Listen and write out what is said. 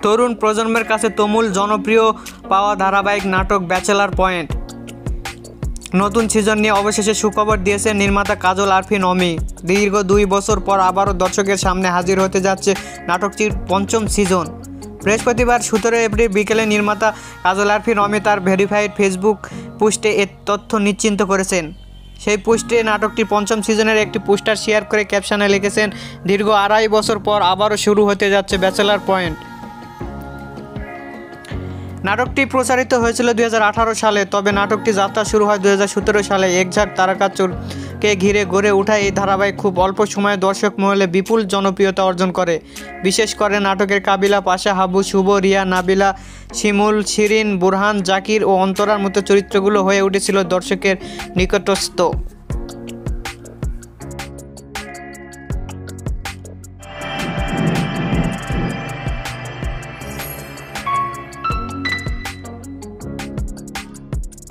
তরুণ প্রজন্মের কাছে তুমুল জনপ্রিয় পাওয়া ধারাবাহিক নাটক ব্যাচেলার পয়েন্ট নতুন সিজন নিয়ে অবশেষে সুখবর দিয়েছেন নির্মাতা কাজল আরফিন অমি। দীর্ঘ 2 বছর পর আবারও দর্শকের সামনে হাজির হতে যাচ্ছে নাটকটির 5ম সিজন। বৃহস্পতিবার 17 এপ্রিল বিকেলে নির্মাতা কাজল আরফিন অমি তার ভেরিফাইড ফেসবুক পোস্টে এ তথ্য নিশ্চিত করেছেন। সেই পোস্টে নাটকটির 5ম সিজনের একটি পোস্টার শেয়ার করে ক্যাপশনে লিখেছেন, দীর্ঘ 2.5 বছর পর আবারও শুরু হতে যাচ্ছে ব্যাচেলার পয়েন্ট। নাটকটি প্রচারিত হয়েছিল 2018 সালে, তবে নাটকটি যাত্রা শুরু হয় 2017 সালে। একঝাঁক তারকাকে ঘিরে গড়ে ওঠা এই ধারাবাহিক খুব অল্প সময়ে দর্শক মহলে বিপুল জনপ্রিয়তা অর্জন করে। বিশেষ করে নাটকের কাবিলা, পাশা, হাবু, শুভ, রিয়া, নাবিলা, শিমুল, শিরিন, বুরহান, জাকির ও অন্তরার মতো চরিত্রগুলো হয়ে উঠেছিল দর্শকের নিকটস্থ।